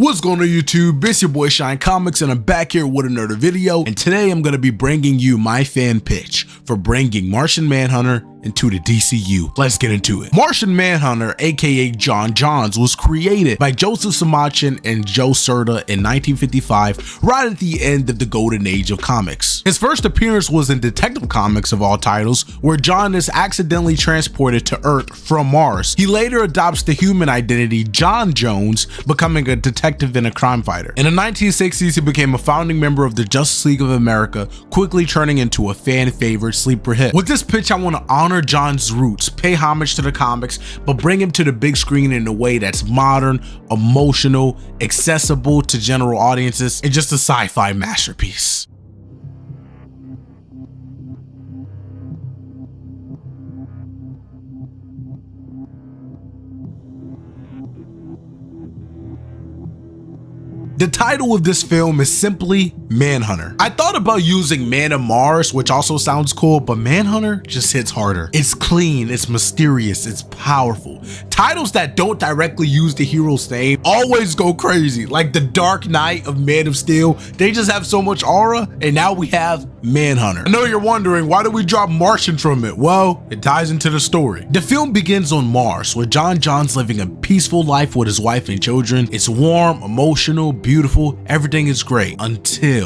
What's going on YouTube? It's your boy Shine Comics and I'm back here with another video, and today I'm going to be bringing you my fan pitch for bringing Martian Manhunter into the DCU. Let's get into it. Martian Manhunter, aka John Johns, was created by Joseph Samachin and Joe Certa in 1955, right at the end of the golden age of comics. His first appearance was in Detective Comics of all titles, where John is accidentally transported to Earth from Mars. He later adopts the human identity John Jones, becoming a detective and a crime fighter. In the 1960s, he became a founding member of the Justice League of America, quickly turning into a fan favorite sleeper hit. With this pitch, I want to honor John's roots, pay homage to the comics, but bring him to the big screen in a way that's modern, emotional, accessible to general audiences, and just a sci-fi masterpiece. The title of this film is simply Manhunter. I thought about using Man of Mars, which also sounds cool, but Manhunter just hits harder. It's clean, it's mysterious, it's powerful. Titles that don't directly use the hero's name always go crazy, like the Dark Knight of Man of Steel. They just have so much aura, and now we have Manhunter. I know you're wondering, why did we drop Martian from it? Well, it ties into the story. The film begins on Mars, where John John's living a peaceful life with his wife and children. It's warm, emotional, beautiful, everything is great until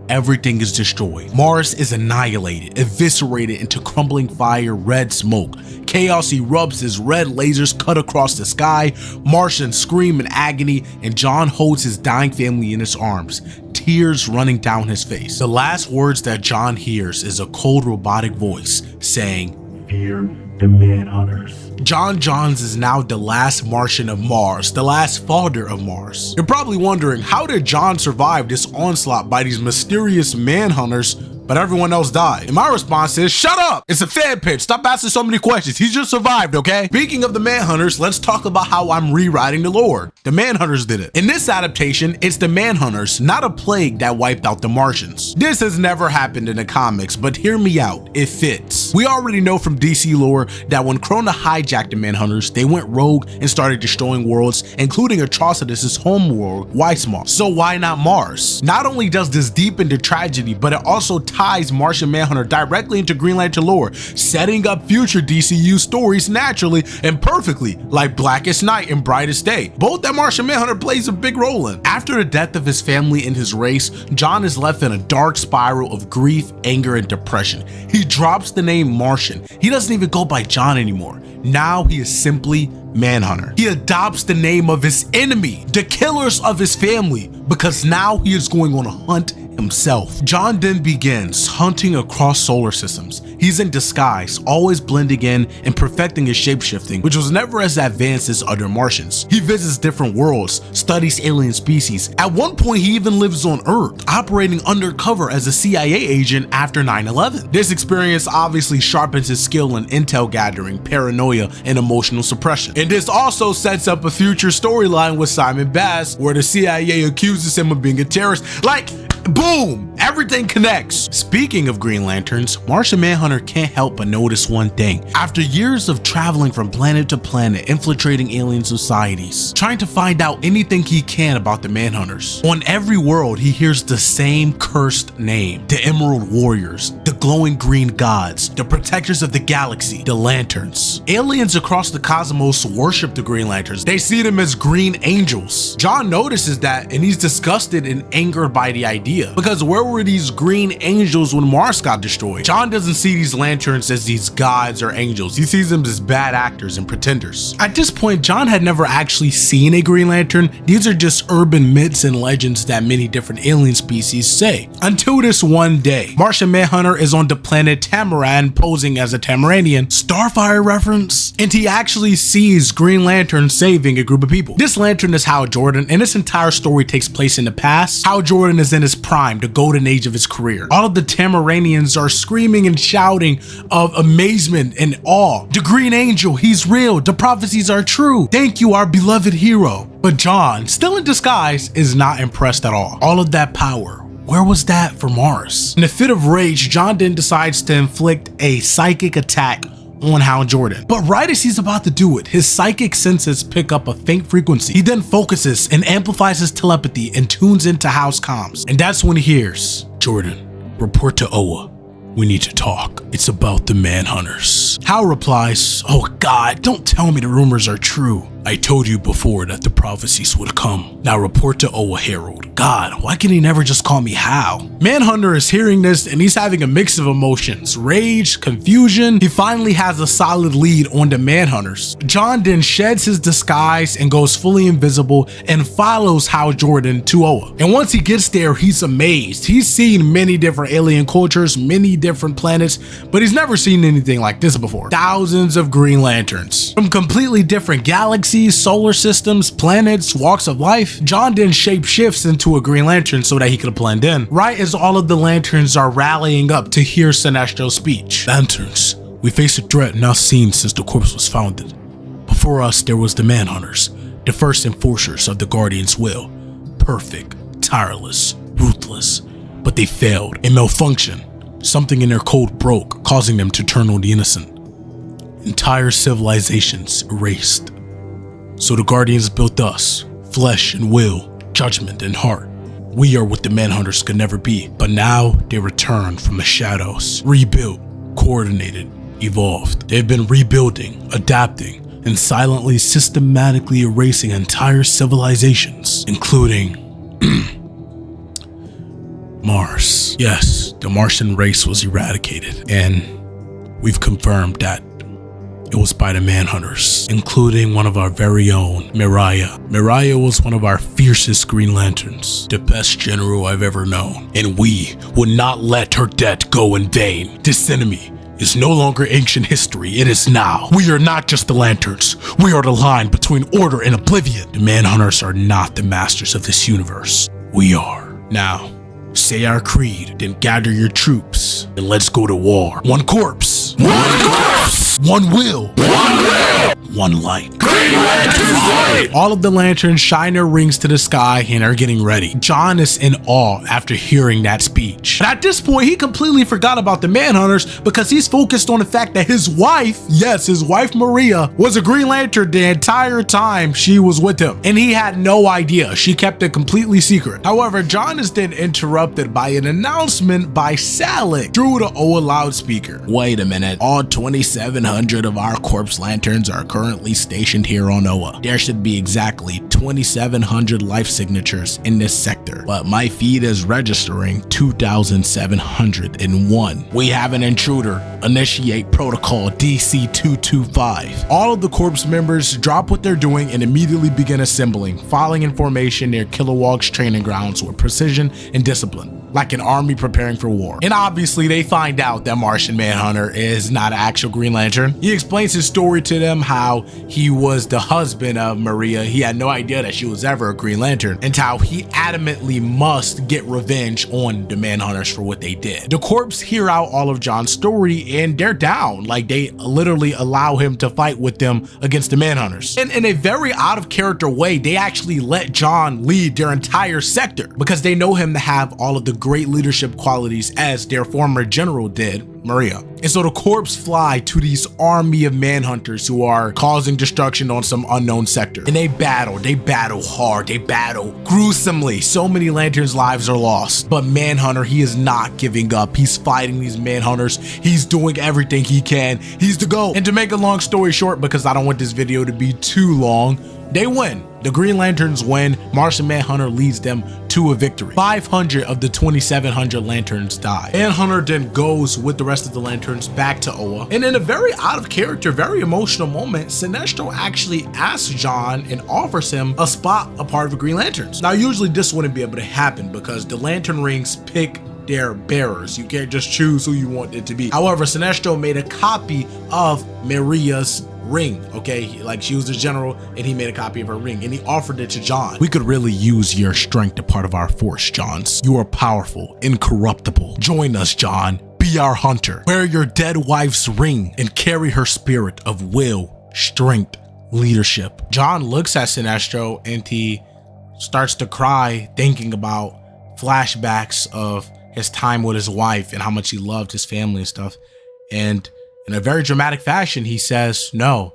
everything is destroyed. Mars is annihilated, eviscerated into crumbling fire, red smoke. Chaos erupts as red lasers cut across the sky. Martians scream in agony, and John holds his dying family in his arms, tears running down his face. The last words that John hears is a cold robotic voice saying, "Fear the Manhunters." John Johns is now the last Martian of Mars, the last father of Mars. You're probably wondering, how did John survive this onslaught by these mysterious Manhunters, but everyone else died? And my response is, shut up! It's a fan pitch, stop asking so many questions. He just survived, okay? Speaking of the Manhunters, let's talk about how I'm rewriting the lore. The Manhunters did it. In this adaptation, it's the Manhunters, not a plague, that wiped out the Martians. This has never happened in the comics, but hear me out, it fits. We already know from DC lore that when Krona hijacked the Manhunters, they went rogue and started destroying worlds, including Atrocitus' homeworld, Weissmar. So why not Mars? Not only does this deepen the tragedy, but it also ties Martian Manhunter directly into Green Lantern lore, setting up future DCU stories naturally and perfectly, like Blackest Night and Brightest Day, both that Martian Manhunter plays a big role in. After the death of his family and his race, John is left in a dark spiral of grief, anger, and depression. He drops the name Martian. He doesn't even go by John anymore. Now he is simply Manhunter. He adopts the name of his enemy, the killers of his family, because now he is going on a hunt himself. John then begins hunting across solar systems. He's in disguise, always blending in and perfecting his shapeshifting, which was never as advanced as other Martians. He visits different worlds, studies alien species. At one point, he even lives on Earth, operating undercover as a CIA agent after 9/11. This experience obviously sharpens his skill in intel gathering, paranoia, and emotional suppression. And this also sets up a future storyline with Simon Bass, where the CIA accuses him of being a terrorist. Like, boom! Everything connects. Speaking of Green Lanterns, Martian Manhunter can't help but notice one thing. After years of traveling from planet to planet, infiltrating alien societies, trying to find out anything he can about the Manhunters, on every world he hears the same cursed name: the Emerald Warriors, the glowing green gods, the protectors of the galaxy, the Lanterns. Aliens across the cosmos worship the Green Lanterns. They see them as green angels. John notices that, and he's disgusted and angered by the idea, because where were these green angels when Mars got destroyed? John doesn't see these lanterns as these gods or angels. He sees them as bad actors and pretenders. At this point, John had never actually seen a Green Lantern. These are just urban myths and legends that many different alien species say. Until this one day, Martian Manhunter is on the planet Tamaran, posing as a Tamaranian. Starfire reference? And he actually sees Green Lantern saving a group of people. This lantern is Hal Jordan, and this entire story takes place in the past. Hal Jordan is in his prime, the golden age of his career. All of the Tamaranians are screaming and shouting of amazement and awe. The Green Angel, he's real. The prophecies are true. Thank you, our beloved hero. But John, still in disguise, is not impressed at all. All of that power, where was that for Mars? In a fit of rage, John then decides to inflict a psychic attack on Hal Jordan. But right as he's about to do it, his psychic senses pick up a faint frequency. He then focuses and amplifies his telepathy and tunes into Hal's comms. And that's when he hears, "Jordan, report to Oa. We need to talk. It's about the Manhunters." Hal replies, "Oh God, don't tell me the rumors are true. I told you before that the prophecies would come. Now report to Oa Herald." God, why can he never just call me Hal? Manhunter is hearing this and he's having a mix of emotions, rage, confusion. He finally has a solid lead on the Manhunters. John then sheds his disguise and goes fully invisible and follows Hal Jordan to Oa. And once he gets there, he's amazed. He's seen many different alien cultures, many different planets, but he's never seen anything like this before. Thousands of Green Lanterns from completely different galaxies, solar systems, planets, walks of life. John then shapeshifts into a Green Lantern so that he could blend in. Right as all of the Lanterns are rallying up to hear Sinestro's speech. "Lanterns, we face a threat not seen since the corpse was founded. Before us, there was the Manhunters, the first enforcers of the Guardian's will. Perfect, tireless, ruthless. But they failed and malfunctioned. Something in their code broke, causing them to turn on the innocent. Entire civilizations erased. So the Guardians built us, flesh and will, judgment and heart. We are what the Manhunters could never be, but now they return from the shadows, rebuilt, coordinated, evolved. They've been rebuilding, adapting, and silently, systematically erasing entire civilizations, including Mars. Yes, the Martian race was eradicated, and we've confirmed that it was by the Manhunters, including one of our very own, Mariah. Mariah was one of our fiercest Green Lanterns, the best general I've ever known, and we will not let her death go in vain. This enemy is no longer ancient history, it is now. We are not just the Lanterns, we are the line between order and oblivion. The Manhunters are not the masters of this universe. We are. Now, say our creed, then gather your troops, and let's go to war. One corpse. One corpse! One will. One will! One light. Green Lantern's light! All of the Lanterns shine their rings to the sky and are getting ready. John is in awe after hearing that speech. And at this point, he completely forgot about the Manhunters because he's focused on the fact that his wife, yes, his wife Maria, was a Green Lantern the entire time she was with him. And he had no idea. She kept it completely secret. However, John is then interrupted by an announcement by Salik through the Oa loudspeaker. Wait a minute, all 2,700 of our corpse lanterns are currently stationed here on Oa. There should be exactly 2,700 life signatures in this sector, but my feed is registering 2,701. We have an intruder. Initiate protocol DC-225. All of the corpse members drop what they're doing and immediately begin assembling, filing in formation near Kilowog's training grounds with precision and discipline, like an army preparing for war. And obviously they find out that Martian Manhunter is not an actual Green Lantern. He explains his story to them, how he was the husband of Maria. He had no idea that she was ever a Green Lantern, and how he adamantly must get revenge on the Manhunters for what they did. The corpse hear out all of John's story and they're down. Like, they literally allow him to fight with them against the Manhunters. And in a very out of character way, they actually let John lead their entire sector because they know him to have all of the great leadership qualities as their former general did, Maria. And so the corpse fly to these army of Manhunters who are causing destruction on some unknown sector. And they battle hard, they battle gruesomely. So many Lanterns' lives are lost. But Manhunter, he is not giving up. He's fighting these Manhunters. He's doing everything he can. He's the GOAT. And to make a long story short, because I don't want this video to be too long, they win. The Green Lanterns win. Martian Manhunter leads them to a victory. 500 of the 2,700 Lanterns die. Manhunter then goes with the rest of the Lanterns back to Oa. And in a very out of character, very emotional moment, Sinestro actually asks John and offers him a spot, a part of the Green Lanterns. Now, usually this wouldn't be able to happen because the Lantern rings pick their bearers. You can't just choose who you want it to be. However, Sinestro made a copy of Maria's ring, okay? Like, she was the general and he made a copy of her ring and he offered it to John. We could really use your strength, a part of our force, Johns. You are powerful, incorruptible. Join us, John. Be our hunter. Wear your dead wife's ring and carry her spirit of will, strength, leadership. John looks at Sinestro and he starts to cry, thinking about flashbacks of his time with his wife and how much he loved his family and stuff. And In a very dramatic fashion, he says, no,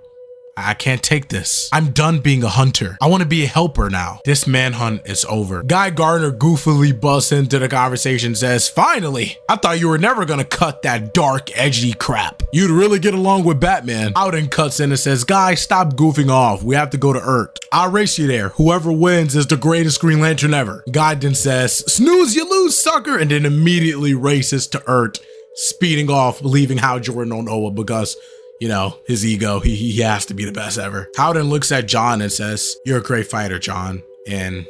I can't take this. I'm done being a hunter. I want to be a helper now. This manhunt is over. Guy Gardner goofily busts into the conversation and says, finally, I thought you were never gonna cut that dark, edgy crap. You'd really get along with Batman. Howden cuts in and says, guys, stop goofing off. We have to go to Earth. I'll race you there. Whoever wins is the greatest Green Lantern ever. Guy then says, snooze, you lose, sucker, and then immediately races to Earth, speeding off, leaving Hal Jordan on Oa because, you know, his ego, he has to be the best ever. Howden looks at John and says, you're a great fighter, John, and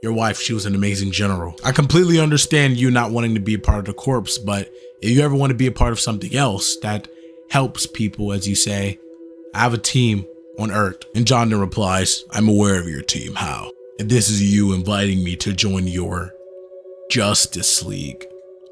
your wife, she was an amazing general. I completely understand you not wanting to be a part of the corps, but if you ever want to be a part of something else that helps people, as you say, I have a team on Earth. And John then replies, I'm aware of your team, Hal, and this is you inviting me to join your Justice League.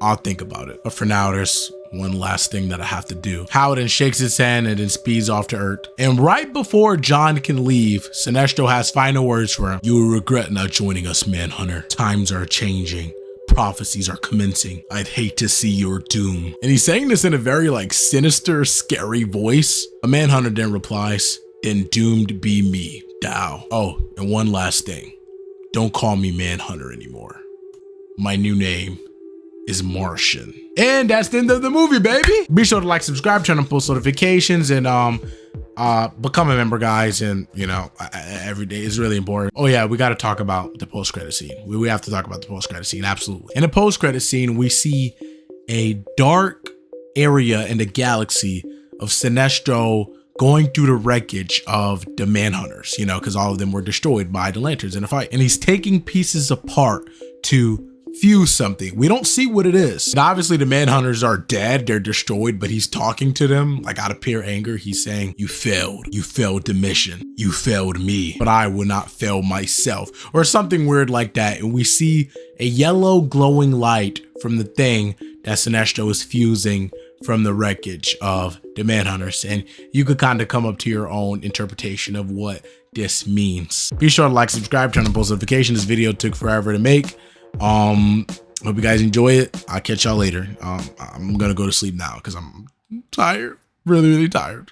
I'll think about it. But for now, there's one last thing that I have to do. Howden shakes his hand and then speeds off to Earth. And right before John can leave, Sinestro has final words for him. You will regret not joining us, Manhunter. Times are changing. Prophecies are commencing. I'd hate to see your doom. And he's saying this in a very like sinister, scary voice. A Manhunter then replies, then doomed be me, Dow. Oh, and one last thing. Don't call me Manhunter anymore. My new name is Martian. And that's the end of the movie, baby. Be sure to like, subscribe, turn on post notifications, and become a member, guys. And you know, every day is really important. Oh yeah, we got to talk about the post-credit scene. We have to talk about the post-credit scene. Absolutely. In the post-credit scene, we see a dark area in the galaxy of Sinestro going through the wreckage of the Manhunters, you know, because all of them were destroyed by the Lanterns in a fight. And he's taking pieces apart to fuse something. We don't see what it is. And obviously the Manhunters are dead, they're destroyed, but he's talking to them like out of pure anger. He's saying, you failed the mission, you failed me, but I will not fail myself, or something weird like that. And we see a yellow glowing light from the thing that Sinestro is fusing from the wreckage of the Manhunters, and you could kind of come up to your own interpretation of what this means. Be sure to like, subscribe, turn on post notifications. This video took forever to make. Hope you guys enjoy it. I'll catch y'all later. I'm gonna go to sleep now because I'm tired, really tired.